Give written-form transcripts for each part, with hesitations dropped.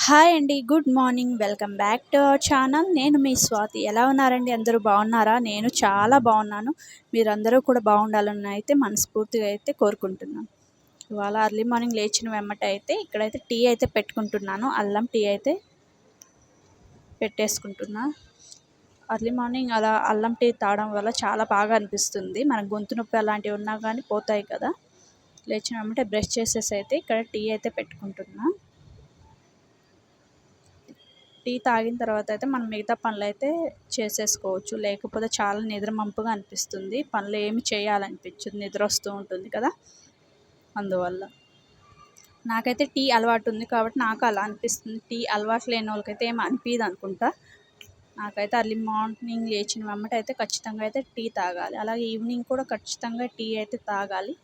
Hi అండి. Good morning. Welcome back to our channel. నేను మీ స్వాతి. ఎలా ఉన్నారండి? అందరూ బాగున్నారా? నేను చాలా బాగున్నాను. మీరందరూ కూడా బాగుండాలని అయితే మనస్ఫూర్తిగా అయితే కోరుకుంటున్నాను. ఇవాళ ఎర్లీ మార్నింగ్ లేచిన వెమ్మట అయితే ఇక్కడైతే టీ అయితే పెట్టుకుంటున్నాను. అల్లం టీ అయితే పెట్టేసుకుంటున్నా. ఎర్లీ మార్నింగ్ అలా అల్లం టీ తాగడం వల్ల చాలా బాగా అనిపిస్తుంది. మన గొంతు నొప్పి అలాంటివి ఉన్నా కానీ పోతాయి కదా. లేచిన వెంబటే బ్రష్ చేసేసి అయితే ఇక్కడ టీ అయితే పెట్టుకుంటున్నా. టీ తాగిన తర్వాత అయితే మనం మిగతా పనులు అయితే చేసేసుకోవచ్చు. లేకపోతే చాలా నిద్రమంపుగా అనిపిస్తుంది. పనులు ఏమి చేయాలనిపించదు, నిద్ర వస్తూ ఉంటుంది కదా. అందువల్ల నాకైతే టీ అలవాటు ఉంది కాబట్టి నాకు అలా అనిపిస్తుంది. టీ అలవాటు లేని వాళ్ళకైతే ఏమి అనిపించదు అనుకుంటా. నాకైతే ఎర్లీ మార్నింగ్ లేచిన వెంబట అయితే ఖచ్చితంగా అయితే టీ తాగాలి. అలాగే ఈవినింగ్ కూడా ఖచ్చితంగా టీ అయితే తాగాలి.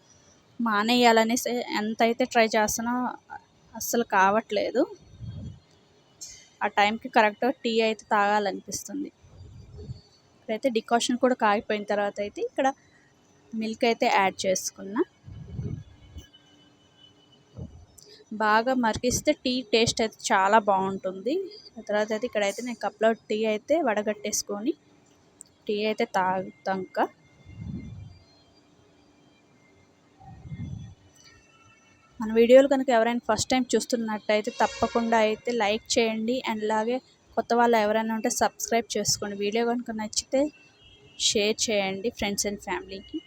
మానేయాలనేసి ఎంత అయితే ట్రై చేస్తున్నా అస్సలు కావట్లేదు. ఆ టైంకి కరెక్ట్గా టీ అయితే తాగాలనిపిస్తుంది. ఇక్కడైతే డికాషన్ కూడా కాగిపోయిన తర్వాత అయితే ఇక్కడ మిల్క్ అయితే యాడ్ చేసుకున్నా. బాగా మరిగిస్తే టీ టేస్ట్ అయితే చాలా బాగుంటుంది. ఆ తర్వాత అయితే ఇక్కడైతే నేను కప్లో టీ అయితే వడగట్టేసుకొని టీ అయితే తాగుతాక మన వీడియోలు కనుక ఎవరైనా ఫస్ట్ టైం చూస్తున్నట్టయితే తప్పకుండా అయితే లైక్ చేయండి. అండ్ అలాగే కొత్త వాళ్ళు ఎవరైనా ఉంటే సబ్స్క్రైబ్ చేసుకోండి. వీడియో కనుక నచ్చితే షేర్ చేయండి ఫ్రెండ్స్ అండ్ ఫ్యామిలీకి.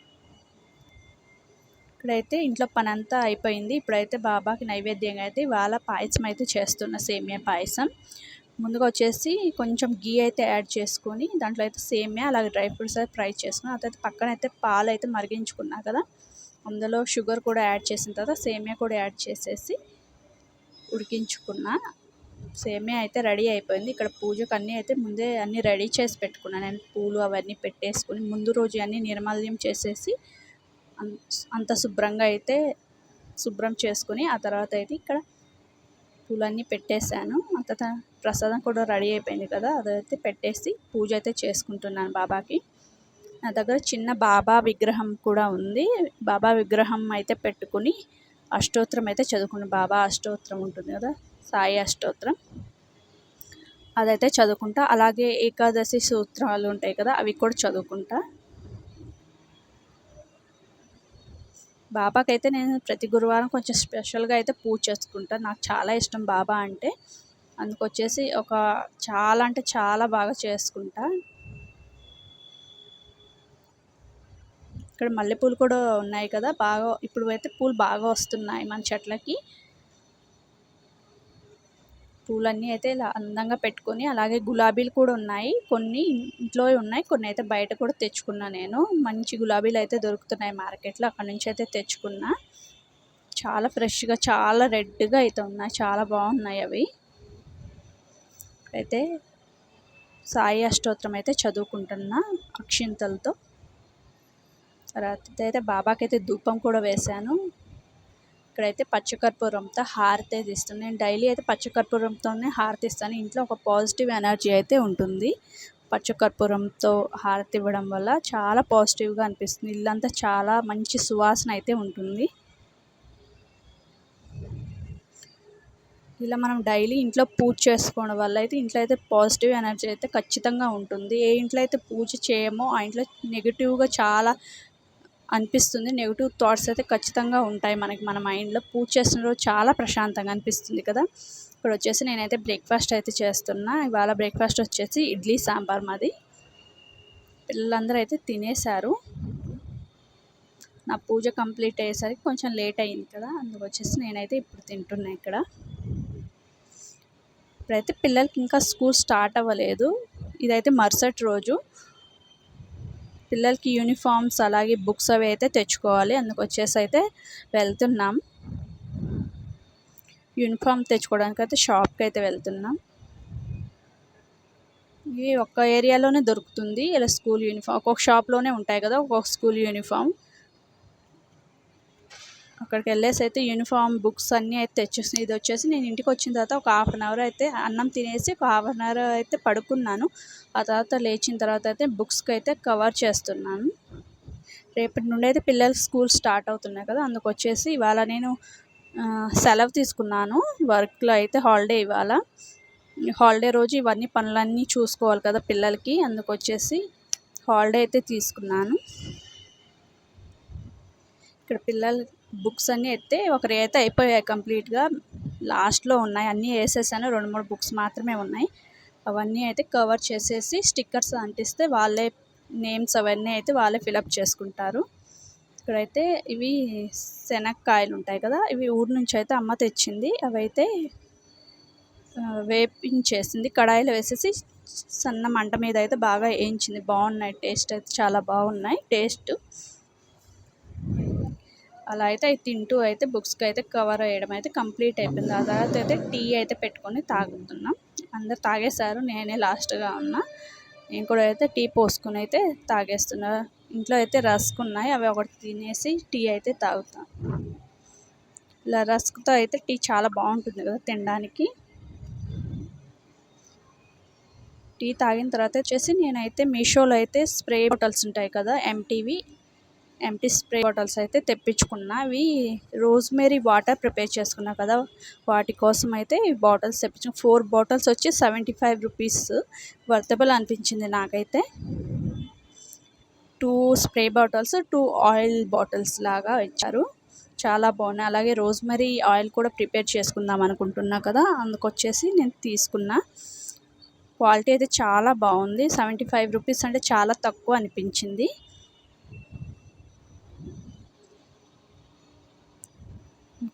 ఇక్కడైతే ఇంట్లో పని అంతా అయిపోయింది. ఇప్పుడైతే బాబాకి నైవేద్యంగా అయితే ఇవాళ పాయసం అయితే చేస్తున్న సేమియా పాయసం. ముందుగా వచ్చేసి కొంచెం గీ అయితే యాడ్ చేసుకొని దాంట్లో అయితే సేమియా అలాగే డ్రై ఫ్రూట్స్ అయితే ఫ్రై చేసుకుని అదైతే పక్కన అయితే పాలు అయితే మరిగించుకున్నా కదా. అందులో షుగర్ కూడా యాడ్ చేసిన తర్వాత సేమియా కూడా యాడ్ చేసేసి ఉడికించుకున్న. సేమియా అయితే రెడీ అయిపోయింది. ఇక్కడ పూజకు అన్నీ అయితే ముందే అన్నీ రెడీ చేసి పెట్టుకున్నాను. నేను పూలు అవన్నీ పెట్టేసుకుని ముందు రోజు అన్నీ నిర్మాల్యం చేసేసి అంత శుభ్రంగా అయితే శుభ్రం చేసుకుని ఆ తర్వాత అయితే ఇక్కడ పూలన్నీ పెట్టేశాను. అంత ప్రసాదం కూడా రెడీ అయిపోయింది కదా, అదైతే పెట్టేసి పూజ అయితే చేసుకుంటున్నాను బాబాకి. నా దగ్గర చిన్న బాబా విగ్రహం కూడా ఉంది. బాబా విగ్రహం అయితే పెట్టుకుని అష్టోత్తరం అయితే చదువుకున్నాను. బాబా అష్టోత్తరం ఉంటుంది కదా, సాయి అష్టోత్తరం, అదైతే చదువుకుంటా. అలాగే ఏకాదశి సూత్రాలు ఉంటాయి కదా, అవి కూడా చదువుకుంటా. బాబాకైతే నేను ప్రతి గురువారం కొంచెం స్పెషల్గా అయితే పూజ చేసుకుంటాను. నాకు చాలా ఇష్టం బాబా అంటే, అందుకొచ్చేసి చాలా అంటే చాలా బాగా చేసుకుంటా. ఇక్కడ మల్లెపూలు కూడా ఉన్నాయి కదా, బాగా ఇప్పుడు అయితే పూలు బాగా వస్తున్నాయి మన చెట్లకి. పూలన్నీ అయితే ఇలా అందంగా పెట్టుకొని, అలాగే గులాబీలు కూడా ఉన్నాయి. కొన్ని ఇంట్లో ఉన్నాయి, కొన్ని అయితే బయట కూడా తెచ్చుకున్నా. నేను మంచి గులాబీలు అయితే దొరుకుతున్నాయి మార్కెట్లో, అక్కడ నుంచి అయితే తెచ్చుకున్నా. చాలా ఫ్రెష్గా చాలా రెడ్గా అయితే ఉన్నాయి, చాలా బాగున్నాయి అవి. అయితే సాయి అష్టోత్తరం అయితే చదువుకుంటున్నా అక్షింతలతో. తర్వాత అయితే బాబాకి అయితే ధూపం కూడా వేశాను. ఇక్కడైతే పచ్చకర్పూరంతో హారతి అయితే ఇస్తాను. నేను డైలీ అయితే పచ్చకర్పూరంతోనే హారతి ఇస్తాను. ఇంట్లో ఒక పాజిటివ్ ఎనర్జీ అయితే ఉంటుంది. పచ్చకర్పూరంతో హారతి ఇవ్వడం వల్ల చాలా పాజిటివ్గా అనిపిస్తుంది. ఇల్లంతా చాలా మంచి సువాసన అయితే ఉంటుంది. ఇలా మనం డైలీ ఇంట్లో పూజ చేసుకోవడం వల్ల అయితే ఇంట్లో అయితే పాజిటివ్ ఎనర్జీ అయితే ఖచ్చితంగా ఉంటుంది. ఏ ఇంట్లో అయితే పూజ చేయమో ఆ ఇంట్లో నెగిటివ్గా చాలా అనిపిస్తుంది. నెగిటివ్ థాట్స్ అయితే ఖచ్చితంగా ఉంటాయి మనకి, మన మైండ్లో. పూజ చేస్తున్న రోజు చాలా ప్రశాంతంగా అనిపిస్తుంది కదా. ఇక్కడ వచ్చేసి నేనైతే బ్రేక్ఫాస్ట్ అయితే చేస్తున్నా. ఇవాళ బ్రేక్ఫాస్ట్ వచ్చేసి ఇడ్లీ సాంబార్ మాది. పిల్లలందరూ అయితే తినేశారు. నా పూజ కంప్లీట్ అయ్యేసరికి కొంచెం లేట్ అయింది కదా, అందుకొచ్చేసి నేనైతే ఇప్పుడు తింటున్నా. ఇక్కడ ఇప్పుడైతే పిల్లలకి ఇంకా స్కూల్ స్టార్ట్ అవ్వలేదు. ఇదైతే మరుసటి రోజు. పిల్లలకి యూనిఫామ్స్ అలాగే బుక్స్ అవి అయితే తెచ్చుకోవాలి, అందుకొచ్చేసి అయితే వెళ్తున్నాం. యూనిఫామ్ తెచ్చుకోవడానికి అయితే షాప్కి అయితే వెళ్తున్నాం. ఇది ఒక్క ఏరియాలోనే దొరుకుతుంది ఇలా స్కూల్ యూనిఫామ్. ఒక్కొక్క షాప్లోనే ఉంటాయి కదా ఒక్కొక్క స్కూల్ యూనిఫామ్. అక్కడికి వెళ్ళేసి అయితే యూనిఫామ్ బుక్స్ అన్నీ అయితే తెచ్చేసి, ఇది వచ్చేసి నేను ఇంటికి వచ్చిన తర్వాత ఒక 1/2 అవర్ అయితే అన్నం తినేసి ఒక 1/2 అవర్ అయితే పడుకున్నాను. ఆ తర్వాత లేచిన తర్వాత అయితే బుక్స్కి అయితే కవర్ చేస్తున్నాను. రేపటి నుండి అయితే పిల్లలకి స్కూల్ స్టార్ట్ అవుతున్నాయి కదా, అందుకొచ్చేసి ఇవాళ నేను సెలవు తీసుకున్నాను వర్క్లో అయితే. హాలిడే ఇవాళ. హాలిడే రోజు ఇవన్నీ పనులన్నీ చూసుకోవాలి కదా పిల్లలకి, అందుకొచ్చేసి హాలిడే అయితే తీసుకున్నాను. ఇక్కడ పిల్లల బుక్స్ అన్నీ అయితే ఒకరి అయితే అయిపోయాయి కంప్లీట్గా, లాస్ట్లో ఉన్నాయి. అన్నీ వేసేసాను, 2-3 బుక్స్ మాత్రమే ఉన్నాయి. అవన్నీ అయితే కవర్ చేసేసి స్టిక్కర్స్ అంటిస్తే వాళ్ళే నేమ్స్ అవన్నీ అయితే వాళ్ళే ఫిలప్ చేసుకుంటారు. ఇక్కడైతే ఇవి శనక్కాయలు ఉంటాయి కదా, ఇవి ఊరు నుంచి అయితే అమ్మ తెచ్చింది. అవైతే వేపించేసింది, కడాయిలో వేసేసి సన్న మంట మీద అయితే బాగా వేయించింది. బాగున్నాయి, టేస్ట్ అయితే చాలా బాగున్నాయి టేస్ట్. అలా అయితే అవి తింటూ అయితే బుక్స్కి అయితే కవర్ వేయడం అయితే కంప్లీట్ అయిపోయింది. ఆ తర్వాత అయితే టీ అయితే పెట్టుకొని తాగుతున్నాం. అందరు తాగేశారు, నేనే లాస్ట్గా ఉన్నా. నేను కూడా అయితే టీ పోసుకొని అయితే తాగేస్తున్నా. ఇంట్లో అయితే రస్క్ ఉన్నాయి, అవి ఒకటి తినేసి టీ అయితే తాగుతాను. ఇలా రస్క్తో అయితే టీ చాలా బాగుంటుంది కదా తినడానికి. టీ తాగిన తర్వాత వచ్చేసి నేనైతే మీషోలో అయితే స్ప్రే బాటిల్స్ ఉంటాయి కదా, ఎంటీ స్ప్రే బాటిల్స్ అయితే తెప్పించుకున్నా. అవి రోజ్మేరీ వాటర్ ప్రిపేర్ చేసుకున్నా కదా, వాటి కోసం అయితే ఈ బాటిల్స్ తెప్పించుకున్నా. 4 బాటిల్స్ వచ్చి 75 రూపీస్, వర్తబుల్ అనిపించింది నాకైతే. 2 స్ప్రే బాటిల్స్, 2 ఆయిల్ బాటిల్స్ లాగా ఇచ్చారు, చాలా బాగున్నాయి. అలాగే రోజ్మేరీ ఆయిల్ కూడా ప్రిపేర్ చేసుకుందాం అనుకుంటున్నా కదా, అందుకొచ్చేసి నేను తీసుకున్నా. క్వాలిటీ అయితే చాలా బాగుంది. 75 రూపీస్ అంటే చాలా తక్కువ అనిపించింది.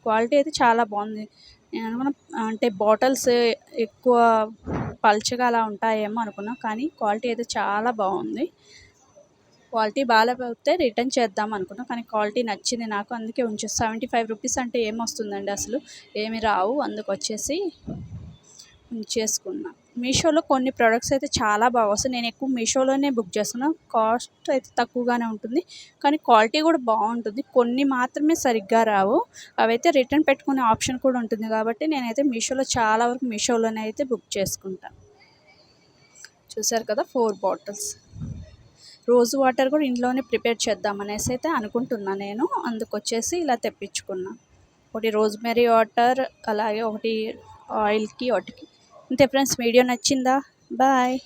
క్వాలిటీ అయితే చాలా బాగుంది. నేను అనుకున్న అంటే బాటిల్స్ ఎక్కువ పల్చగా అలా ఉంటాయేమో అనుకున్నా, కానీ క్వాలిటీ అయితే చాలా బాగుంది. క్వాలిటీ బాగాలేకపోతే రిటర్న్ చేద్దాం అనుకున్నా, కానీ క్వాలిటీ నచ్చింది నాకు, అందుకే 75 రూపీస్ అంటే ఏమొస్తుందండి, అసలు ఏమి రావు. అందుకొచ్చేసి చేసుకున్నా. మీషోలో కొన్ని ప్రోడక్ట్స్ అయితే చాలా బాగా వస్తాయి. నేను ఎక్కువ మీషోలోనే బుక్ చేసుకున్నాను. కాస్ట్ అయితే తక్కువగానే ఉంటుంది, కానీ క్వాలిటీ కూడా బాగుంటుంది. కొన్ని మాత్రమే సరిగ్గా రావు, అవైతే రిటర్న్ పెట్టుకునే ఆప్షన్ కూడా ఉంటుంది. కాబట్టి నేనైతే మీషోలో చాలా వరకు మీషోలోనే అయితే బుక్ చేసుకుంటాను. చూసారు కదా, 4 బాటిల్స్. రోజు వాటర్ కూడా ఇంట్లోనే ప్రిపేర్ చేద్దామనేసి అయితే అనుకుంటున్నా నేను, అందుకొచ్చేసి ఇలా తెప్పించుకున్నా. ఒకటి రోజ్మెరీ వాటర్, అలాగే ఒకటి ఆయిల్కి, ఒకటికి. అంతే ఫ్రెండ్స్, వీడియో నచ్చిందా? బాయ్.